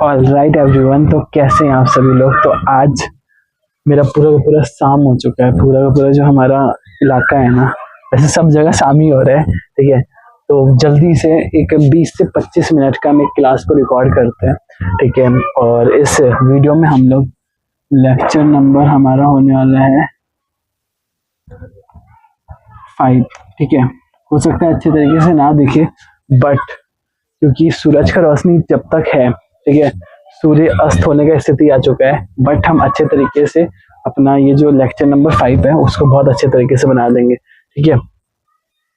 All right everyone, तो कैसे हैं आप सभी लोग। तो आज मेरा पूरा का पूरा शाम हो चुका है। पूरा का पूरा जो हमारा इलाका है ना, वैसे सब जगह शाम ही हो रहा है, ठीक है। तो जल्दी से एक 20 से 25 मिनट का हम एक क्लास को रिकॉर्ड करते हैं, ठीक है। और इस वीडियो में हम लोग लेक्चर नंबर हमारा होने वाला है 5, ठीक है। हो सकता है अच्छे तरीके से ना दिखे, बट क्योंकि सूरज का रोशनी जब तक है, ठीक है, सूर्य अस्त होने का स्थिति आ चुका है, बट हम अच्छे तरीके से अपना ये जो लेक्चर नंबर 5 है उसको बहुत अच्छे तरीके से बना देंगे, ठीक है।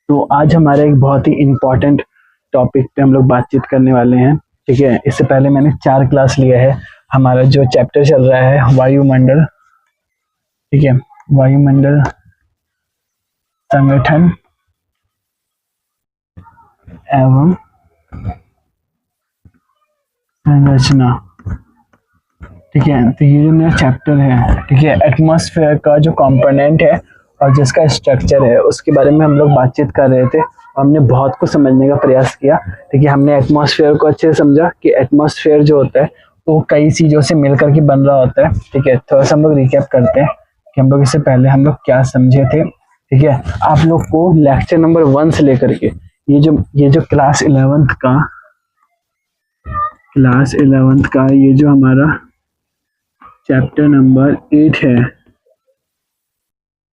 तो आज हमारा एक बहुत ही इम्पोर्टेंट टॉपिक पे हम लोग बातचीत करने वाले हैं, ठीक है। इससे पहले मैंने 4 क्लास लिया है। हमारा जो चैप्टर चल रहा है वायुमंडल, ठीक है, वायुमंडल संगठन एवं संरचना, ठीक है। तो ये जो मेरा चैप्टर है, ठीक है, एटमॉस्फेयर का जो कंपोनेंट है और जिसका स्ट्रक्चर है उसके बारे में हम लोग बातचीत कर रहे थे। हमने बहुत कुछ समझने का प्रयास किया, ठीक है। हमने एटमॉस्फेयर को अच्छे से समझा कि एटमॉस्फेयर जो होता है वो कई चीज़ों से मिलकर के बन रहा होता है, ठीक है। थोड़ा सा हम लोग रिकैप करते हैं कि हम लोग इससे पहले हम लोग क्या समझे थे, ठीक है। आप लोग को लेक्चर नंबर 1 से लेकर के ये जो क्लास 11th का ये जो हमारा चैप्टर नंबर 8 है,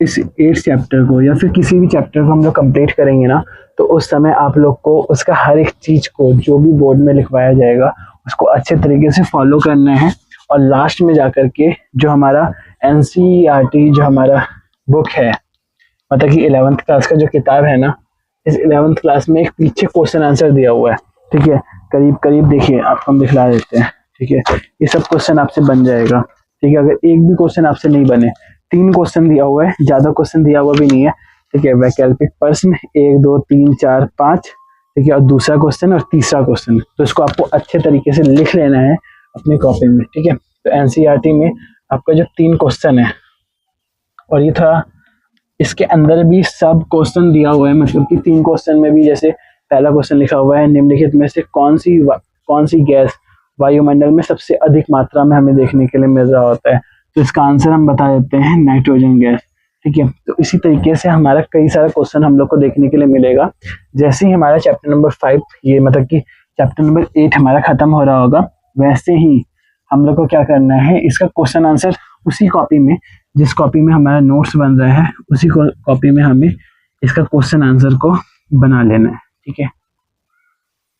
इस 8 चैप्टर को या फिर किसी भी चैप्टर को हम लोग कंप्लीट करेंगे ना, तो उस समय आप लोग को उसका हर एक चीज को जो भी बोर्ड में लिखवाया जाएगा उसको अच्छे तरीके से फॉलो करना है। और लास्ट में जाकर के जो हमारा एनसीईआरटी जो हमारा बुक है, मतलब कि 11th क्लास का जो किताब है ना, इस 11th क्लास में एक पीछे क्वेश्चन आंसर दिया हुआ है, ठीक है। करीब करीब देखिए, आपको हम दिखला देते हैं, ठीक है। ये सब क्वेश्चन आपसे बन जाएगा, ठीक है। अगर एक भी क्वेश्चन आपसे नहीं बने, 3 क्वेश्चन दिया हुआ है, ज्यादा क्वेश्चन दिया हुआ भी नहीं है, ठीक है। वैकल्पिक प्रश्न 1 2 3 4 5, ठीक है, और दूसरा क्वेश्चन और तीसरा क्वेश्चन, तो इसको आपको अच्छे तरीके से लिख लेना है अपनी कॉपी में, ठीक है। तो एनसीईआरटी में आपका जो 3 क्वेश्चन है, और ये थोड़ा इसके अंदर भी सब क्वेश्चन दिया हुआ है, मतलब कि 3 क्वेश्चन में भी जैसे पहला क्वेश्चन लिखा हुआ है, निम्नलिखित में से कौन सी गैस वायुमंडल में सबसे अधिक मात्रा में हमें देखने के लिए मिल रहा होता है। तो इसका आंसर हम बता देते हैं नाइट्रोजन गैस, ठीक है। तो इसी तरीके से हमारा कई सारा क्वेश्चन हम लोग को देखने के लिए मिलेगा। जैसे ही हमारा चैप्टर नंबर 5, ये मतलब कि चैप्टर नंबर 8 हमारा खत्म हो रहा होगा, वैसे ही हम लोग को क्या करना है, इसका क्वेश्चन आंसर उसी कॉपी में, जिस कॉपी में हमारा नोट्स बन रहा है, उसी कॉपी में हमें इसका क्वेश्चन आंसर को बना लेना है, ठीक है।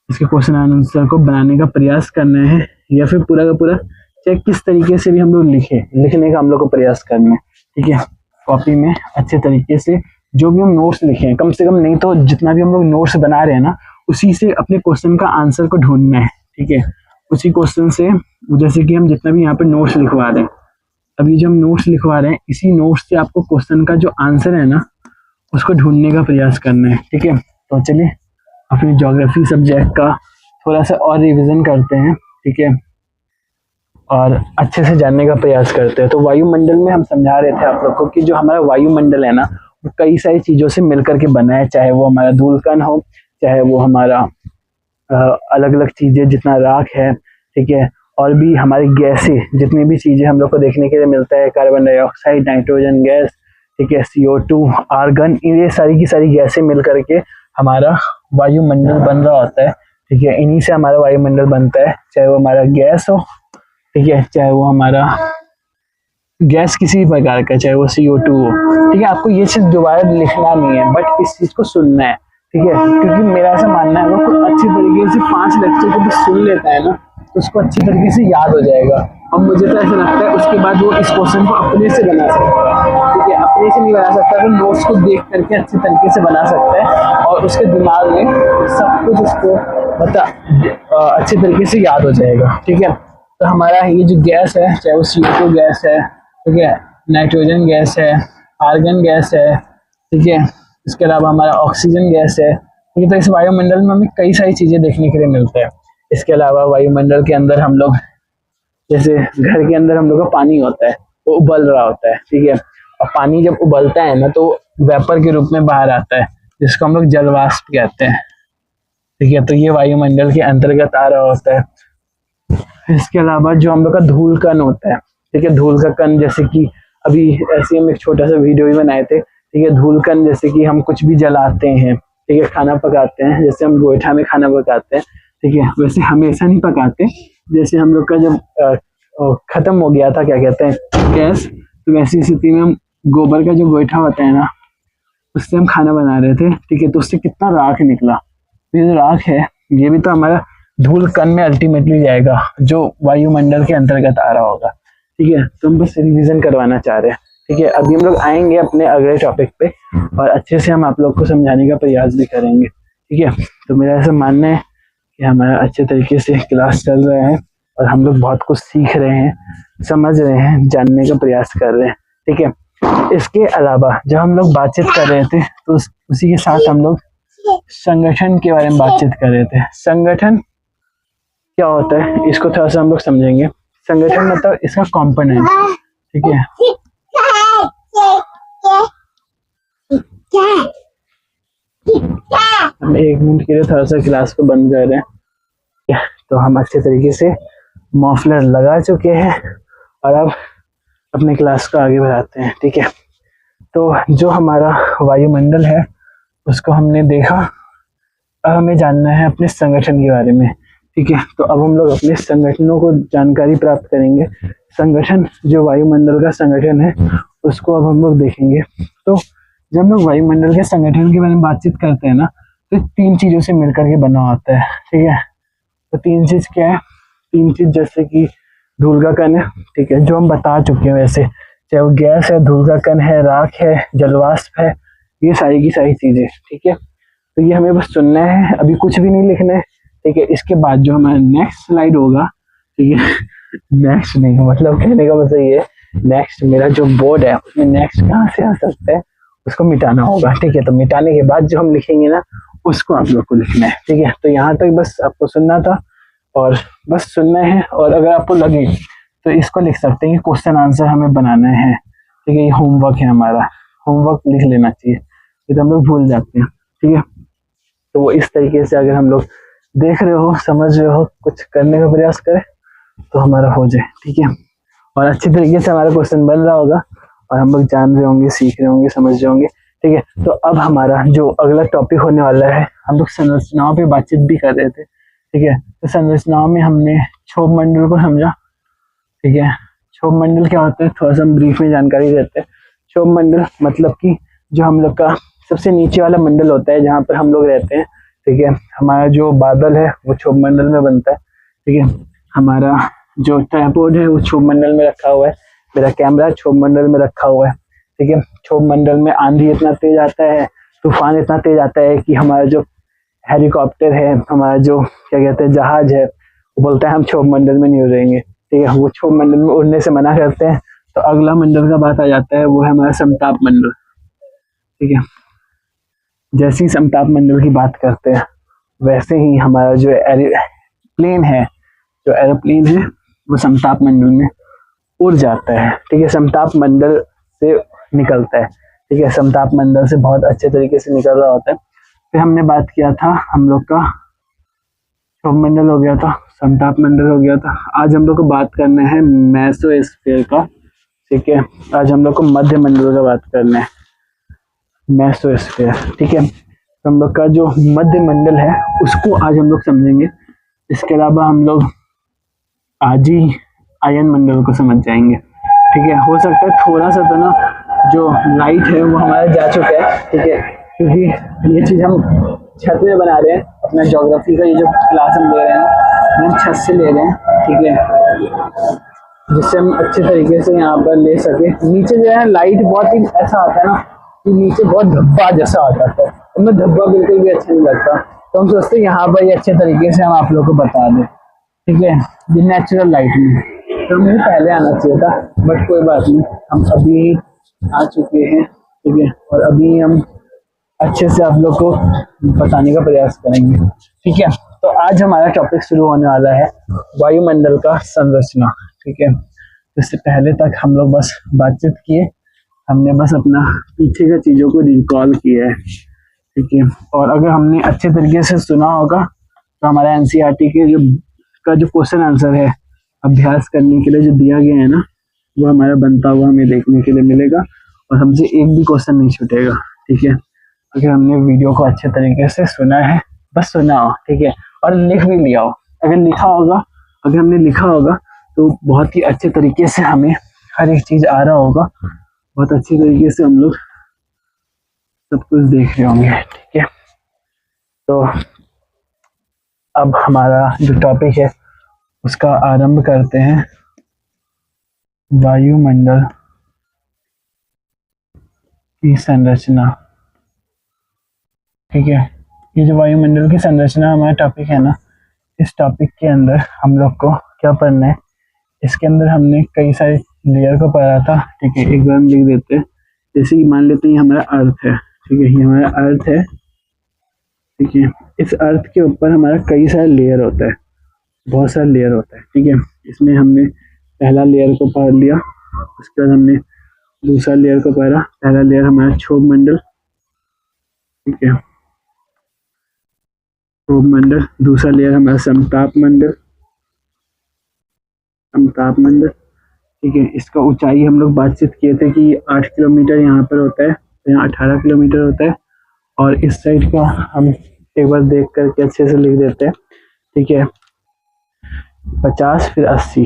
इसके क्वेश्चन आंसर को बनाने का प्रयास करना है, या फिर पूरा का पूरा चाहे किस तरीके से भी हम लोग लिखने का हम लोग को प्रयास करना है, ठीक है। कॉपी में अच्छे तरीके से जो भी हम नोट्स लिखे हैं, कम से कम नहीं तो जितना भी हम लोग नोट्स बना रहे हैं ना, उसी से अपने क्वेश्चन का आंसर को ढूंढना है, ठीक है। उसी क्वेश्चन से, जैसे कि हम जितना भी यहाँ पे नोट्स लिखवा रहे हैं, अभी जो हम नोट्स लिखवा रहे हैं, इसी नोट्स से आपको क्वेश्चन का जो आंसर है ना उसको ढूंढने का प्रयास करना है, ठीक है। तो चलिए अपनी ज्योग्राफी सब्जेक्ट का थोड़ा सा और रिवीजन करते हैं, ठीक है, और अच्छे से जानने का प्रयास करते हैं। तो वायुमंडल में हम समझा रहे थे आप लोग को कि जो हमारा वायुमंडल है ना, वो कई सारी चीज़ों से मिलकर के बना है, चाहे वो हमारा धूलकण हो, चाहे वो हमारा अलग अलग चीज़ें, जितना राख है, ठीक है, और भी हमारी गैसें, जितनी भी चीज़ें हम लोग को देखने के लिए मिलता है, कार्बन डाइऑक्साइड, नाइट्रोजन गैस, ठीक है, CO2, आर्गन, ये सारी की सारी गैसें मिल करके हमारा वायुमंडल बन रहा होता है, ठीक है। इन्हीं से हमारा वायुमंडल बनता है, चाहे वो हमारा गैस हो, ठीक है, चाहे वो हमारा गैस किसी भी प्रकार का, चाहे वो CO2 हो, ठीक है। आपको ये चीज़ दोबारा लिखना नहीं है, बट इस चीज़ को सुनना है, ठीक है। क्योंकि मेरा ऐसा मानना है, अगर कोई अच्छी तरीके से 5 लेक्चर को भी सुन लेता है ना, तो उसको अच्छी तरीके से याद हो जाएगा। और मुझे तो ऐसा लगता है उसके बाद वो इस क्वेश्चन को अपने से बना सकता है, ठीक है। अपने से नहीं बना सकता, तो नोट्स को देख करके अच्छे तरीके से बना सकता है, और उसके दिमाग में सब कुछ उसको अच्छे तरीके से याद हो जाएगा, ठीक है। तो हमारा ये जो गैस है, चाहे वो CO2 गैस है, ठीक है, नाइट्रोजन गैस है, आर्गन गैस है, ठीक है, इसके अलावा हमारा ऑक्सीजन गैस है, ठीक है। तो इस वायुमंडल में हमें कई सारी चीज़ें देखने के लिए मिलता है। इसके अलावा वायुमंडल के अंदर हम लोग, जैसे घर के अंदर हम लोग का पानी होता है, वो उबल रहा होता है, ठीक है। और पानी जब उबलता है ना, तो वेपर के रूप में बाहर आता है, जिसको हम लोग जलवाष्प कहते हैं, ठीक है। तो ये वायुमंडल के अंतर्गत आ रहा होता है। इसके अलावा जो हम लोग का धूल कण होता है, ठीक है, धूल का कण, जैसे कि अभी ऐसे हम एक छोटा सा वीडियो भी बनाए थे, ठीक है, धूल कण जैसे कि हम कुछ भी जलाते हैं, ठीक है, खाना पकाते हैं, जैसे हम गोईठा में खाना पकाते हैं, ठीक है, वैसे हमेशा नहीं पकाते। जैसे हम लोग का जब खत्म हो गया था, क्या कहते हैं, गैस, तो वैसी स्थिति में हम गोबर का जो गोईठा होता है ना, उससे हम खाना बना रहे थे, ठीक है, तो उससे कितना राख निकला। ये जो राख है, ये भी तो हमारा धूल कण में अल्टीमेटली जाएगा, जो वायुमंडल के अंतर्गत आ रहा होगा, ठीक है। तो हम बस रिवीजन करवाना चाह रहे हैं, ठीक है। अभी हम लोग आएंगे अपने अगले टॉपिक पे और अच्छे से हम आप लोग को समझाने का प्रयास भी करेंगे, ठीक है। तो मेरा ऐसा मानना है कि हमारा अच्छे तरीके से क्लास चल रहा है और हम लोग बहुत कुछ सीख रहे हैं, समझ रहे हैं, जानने का प्रयास कर रहे हैं, ठीक है। इसके अलावा जब हम लोग बातचीत कर रहे थे तो उसी के साथ हम लोग संगठन के बारे में बातचीत कर रहे थे। संगठन क्या होता है, इसको थोड़ा सा हम लोग समझेंगे। संगठन मतलब इसका कंपोनेंट, ठीक है। हम 1 मिनट के लिए थोड़ा सा क्लास को बंद कर रहे हैं। तो हम अच्छे तरीके से मफलर लगा चुके हैं और अब अपने क्लास को आगे बढ़ाते हैं, ठीक है। तो जो हमारा वायुमंडल है उसको हमने देखा, अब हमें जानना है अपने संगठन के बारे में, ठीक है। तो अब हम लोग अपने संगठनों को जानकारी प्राप्त करेंगे। संगठन, जो वायुमंडल का संगठन है, उसको अब हम लोग देखेंगे। तो जब हम लोग वायुमंडल के संगठन के बारे में बातचीत करते हैं ना, तो 3 चीजों से मिलकर के बना होता है, ठीक है। तो 3 चीज क्या है? 3 चीज जैसे कि धूल का कण है, ठीक है, जो हम बता चुके हैं वैसे, चाहे वो गैस है, धूल का कण है, राख है, जलवाष्प है, ये सारी की सारी चीजें, ठीक है। तो ये हमें बस सुनना है, अभी कुछ भी नहीं लिखना है, ठीक है। इसके बाद जो हमारा नेक्स्ट स्लाइड होगा, ठीक है, नेक्स्ट नहीं, मतलब कहने का मतलब ये, नेक्स्ट मेरा जो बोर्ड है उसमें नेक्स्ट कहाँ से आ सकता है, उसको मिटाना होगा, ठीक है। तो मिटाने के बाद जो हम लिखेंगे ना, उसको आप लोग को लिखना है, ठीक है। तो यहाँ तक बस आपको सुनना था और बस सुनना है, और अगर आपको लगे तो इसको लिख सकते हैं कि क्वेश्चन आंसर हमें बनाना है, ठीक है। ये होमवर्क है हमारा, होमवर्क लिख लेना चाहिए, ये तो हम लोग भूल जाते हैं, ठीक है। तो वो इस तरीके से अगर हम लोग देख रहे हो, समझ रहे हो, कुछ करने का प्रयास करें तो हमारा हो जाए, ठीक है। और अच्छी तरीके से हमारा क्वेश्चन बन रहा होगा और हम लोग जान रहे होंगे, सीख रहे होंगे, समझ रहे होंगे, ठीक है। तो अब हमारा जो अगला टॉपिक होने वाला है, हम लोग संरचनाओं पे बातचीत भी कर रहे थे, ठीक है। तो संरचनाओं में हमने क्षोभ मंडल को समझा, ठीक है। क्षोभ मंडल क्या होता है, थोड़ा सा हम ब्रीफ में जानकारी देते हैं। क्षोभ मंडल मतलब कि जो हम लोग का सबसे नीचे वाला मंडल होता है, जहाँ पर हम लोग रहते हैं, ठीक है। हमारा जो बादल है वो क्षोभ मंडल में बनता है, ठीक है। हमारा जो ट्राइपॉड है वो क्षोभ मंडल में रखा हुआ है, मेरा कैमरा क्षोभ मंडल में रखा हुआ है, ठीक है। क्षोभ मंडल में आंधी इतना तेज आता है, तूफान इतना तेज आता है कि हमारा जो हेलीकॉप्टर है, हमारा जो क्या कहते हैं जहाज है, वो बोलता है हम क्षोभ मंडल में नहीं उड़ेंगे, ठीक है। वो क्षोभ मंडल में उड़ने से मना करते हैं। तो अगला मंडल का बात आ जाता है, वो है हमारा समताप मंडल, ठीक है। जैसे ही समताप मंडल की बात करते हैं, वैसे ही हमारा जो प्लेन है, जो एरोप्लेन है, वो समताप मंडल में उड़ जाता है, ठीक है। समताप मंडल से निकलता है, ठीक है। समताप मंडल से बहुत अच्छे तरीके से निकल रहा होता है। फिर हमने बात किया था, हम लोग का क्षोभ मंडल हो गया था, समताप मंडल हो गया था। आज हम लोग को बात करना है मेसोस्फीयर का, ठीक है। आज हम लोग को मध्य मंडल का बात करना है, मेसोस्फीयर, ठीक है। तो हम लोग का जो मध्य मंडल है उसको आज हम लोग समझेंगे। इसके अलावा हम लोग आज ही आयन मंडल को समझ जाएंगे, ठीक है। हो सकता है थोड़ा सा तो ना जो लाइट है वो हमारा जा चुका है, ठीक है, क्योंकि ये चीज हम छत में बना रहे हैं। अपना ज्योग्राफी का ये जो क्लास हम ले रहे हैं, हम छत से ले रहे हैं, ठीक है, जिससे हम अच्छे तरीके से यहाँ पर ले सके। नीचे जो है लाइट बहुत ही ऐसा आता है ना कि नीचे बहुत धब्बा जैसा आता है, तो हमें धब्बा बिल्कुल भी अच्छा नहीं लगता। तो हम सोचते हैं यहाँ पर ये अच्छे तरीके से हम आप लोग को बता दें, ठीक है, ये नेचुरल लाइट में। तो मुझे पहले आना चाहिए था, बट कोई बात नहीं, हम अभी आ चुके हैं, ठीक है। और अभी हम अच्छे से आप लोग को बताने का प्रयास करेंगे, ठीक है। तो आज हमारा टॉपिक शुरू होने वाला है वायुमंडल का संरचना, ठीक है। इससे पहले तक हम लोग बस बातचीत किए, हमने बस अपना पीछे का चीज़ों को रिकॉल किया है, ठीक है। और अगर हमने अच्छे तरीके से सुना होगा तो हमारा एनसीईआरटी के जो क्वेश्चन आंसर है अभ्यास करने के लिए जो दिया गया है ना, वो हमारा बनता हुआ हमें देखने के लिए मिलेगा और हमसे एक भी क्वेश्चन नहीं छूटेगा। ठीक है, अगर हमने वीडियो को अच्छे तरीके से सुना है, बस सुना हो, ठीक है, और लिख भी लिया हो। अगर लिखा होगा, अगर हमने लिखा होगा तो बहुत ही अच्छे तरीके से हमें हर एक चीज आ रहा होगा, बहुत अच्छे तरीके से हम लोग सब कुछ देख रहे होंगे। ठीक है, तो अब हमारा जो टॉपिक है उसका आरंभ करते हैं। वायुमंडल की संरचना। ठीक है, ये जो वायुमंडल की संरचना हमारा टॉपिक है ना, इस टॉपिक के अंदर हम लोग को क्या पढ़ना है, इसके अंदर हमने कई सारे लेयर को पढ़ा था। ठीक है, एक बार हम लिख देते हैं। जैसे कि मान लेते हैं ये हमारा अर्थ है। ठीक है, ये हमारा अर्थ है। ठीक है, इस अर्थ के ऊपर हमारा कई सारे लेयर होता है, बहुत सारे लेयर होता है। ठीक है, इसमें हमने पहला लेयर को पढ़ लिया, उसके बाद हमने दूसरा लेयर को पढ़ा। पहला लेयर हमारा क्षोभ मंडल। ठीक है, क्षोभ मंडल। दूसरा लेयर हमारा समताप मंडल, समताप मंडल। ठीक है, इसका ऊंचाई हम लोग बातचीत किए थे कि 8 किलोमीटर यहाँ पर होता है, तो यहाँ 18 किलोमीटर होता है। और इस साइड का हम एक बार देख करके अच्छे से लिख देते हैं। ठीक है, 50 फिर 80।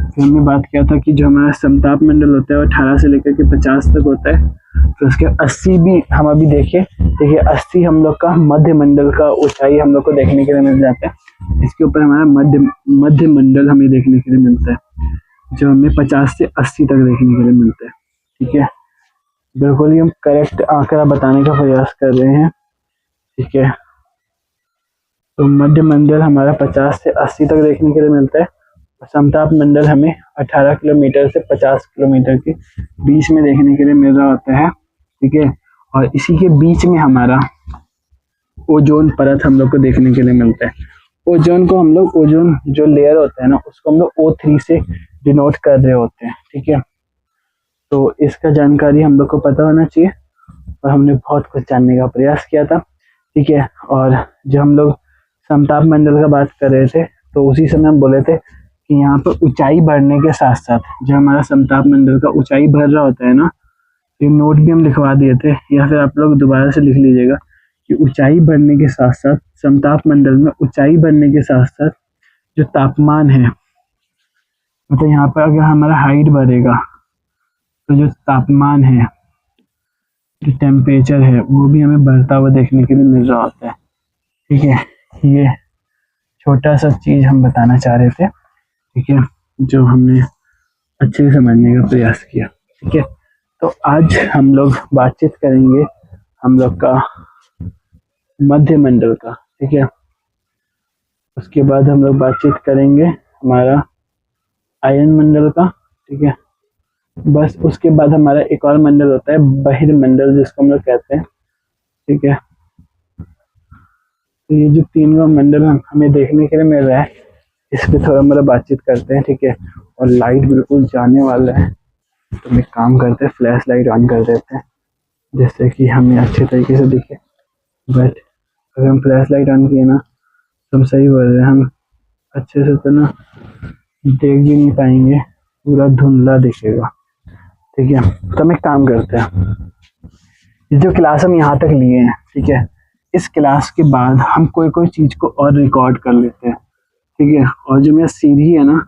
फिर हमने बात किया था कि जो हमारा समताप मंडल होता है वो 18 से लेकर के 50 तक होता है। फिर उसके 80 भी हम अभी देखें। देखिए 80 हम लोग का मध्य मंडल का ऊंचाई हम लोग को देखने के लिए मिल जाता है। इसके ऊपर हमारा मध्य मंडल हमें देखने के लिए मिलता है, जो हमें 50 से 80 तक देखने के लिए मिलता है। ठीक है, बिल्कुल ही हम करेक्ट आंकड़ा बताने का प्रयास कर रहे हैं। ठीक है, तो मध्य मंडल हमारा 50 से 80 तक देखने के लिए मिलता है। समताप मंडल हमें 18 किलोमीटर से 50 किलोमीटर के बीच में देखने के लिए मिल रहा होता है। ठीक है, और इसी के बीच में हमारा ओजोन परत हम लोग को देखने के लिए मिलता है। ओजोन को हम लोग, ओजोन जो लेयर होता है ना, उसको हम लोग O3 से डिनोट कर रहे होते हैं। ठीक है, तो इसका जानकारी हम लोग को पता होना चाहिए और हमने बहुत कुछ जानने का प्रयास किया था। ठीक है, और जो हम लोग समताप मंडल का बात कर रहे थे, तो उसी समय हम बोले थे कि यहाँ पर ऊंचाई बढ़ने के साथ साथ जो हमारा समताप मंडल का ऊंचाई बढ़ रहा होता है ना, ये नोट भी हम लिखवा दिए थे, या फिर आप लोग दोबारा से लिख लीजिएगा कि ऊंचाई बढ़ने के साथ साथ समताप मंडल में ऊंचाई बढ़ने के साथ साथ जो तापमान है, मतलब यहाँ पर अगर हमारा हाइट बढ़ेगा तो जो तापमान है, जो टेम्परेचर है, वो भी हमें बढ़ता हुआ देखने के लिए मिल रहा होता है। ठीक है, ये छोटा सा चीज हम बताना चाह रहे थे। ठीक है, जो हमने अच्छे से समझने का प्रयास किया। ठीक है, तो आज हम लोग बातचीत करेंगे हम लोग का मध्य मंडल का। ठीक है, उसके बाद हम लोग बातचीत करेंगे हमारा आयन मंडल का। ठीक है, बस उसके बाद हमारा एक और मंडल होता है बहिर्मंडल, जिसको हम लोग कहते हैं। ठीक है, तो ये जो तीनों मंडल हमें देखने के लिए मिल रहा है, इस पे थोड़ा मतलब बातचीत करते हैं। ठीक है, और लाइट बिल्कुल जाने वाला है, तो हम एक काम करते हैं, फ्लैश लाइट ऑन कर देते हैं, जैसे कि हमें अच्छे तरीके से दिखे। बट अगर हम फ्लैश लाइट ऑन किए ना, तो हम सही बोल रहे हैं, हम अच्छे से तो ना देख भी नहीं पाएंगे, पूरा धुंधला दिखेगा। ठीक है, तो हम एक काम करते हैं, ये जो क्लास हम यहाँ तक लिए हैं, ठीक है, इस क्लास के बाद हम कोई कोई चीज को और रिकॉर्ड कर लेते हैं। ठीक है, और जो मेरा सीढ़ी है ना,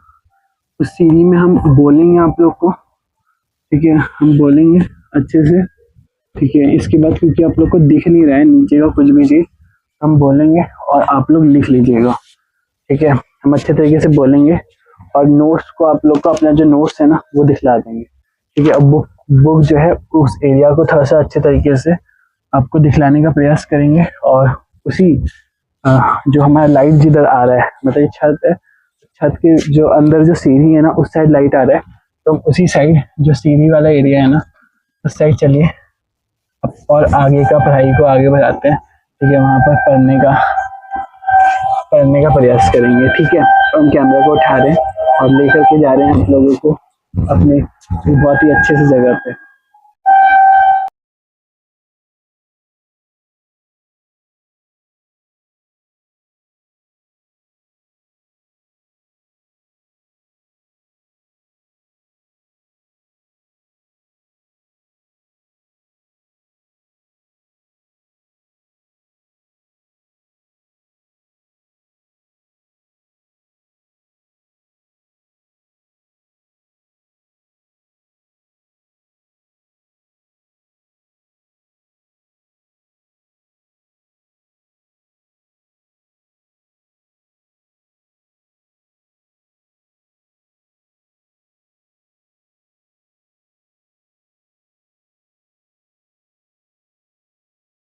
उस सीढ़ी में हम बोलेंगे आप लोग को। ठीक है, हम बोलेंगे अच्छे से। ठीक है, इसके बाद क्योंकि आप लोग को दिख नहीं रहा है नीचे का कुछ भी चीज, हम बोलेंगे और आप लोग लिख लीजिएगा। ठीक है, हम अच्छे तरीके से बोलेंगे और नोट्स को आप लोग को, अपना जो नोट्स है ना, वो दिखला देंगे। ठीक है, अब बुक जो है उस एरिया को थोड़ा सा अच्छे तरीके से आपको दिखलाने का प्रयास करेंगे। और उसी जो हमारा लाइट जिधर आ रहा है, मतलब ये छत है, छत के जो अंदर जो सीढ़ी है ना, उस साइड लाइट आ रहा है, तो हम उसी साइड जो सीढ़ी वाला एरिया है ना, उस साइड चलिए और आगे का पढ़ाई को आगे बढ़ाते हैं। ठीक है, वहाँ पर पढ़ने का प्रयास करेंगे। ठीक है, तो हम कैमरा को उठा रहे हैं और लेकर के जा रहे हैं आप लोगों को अपने बहुत ही अच्छे से जगह पे।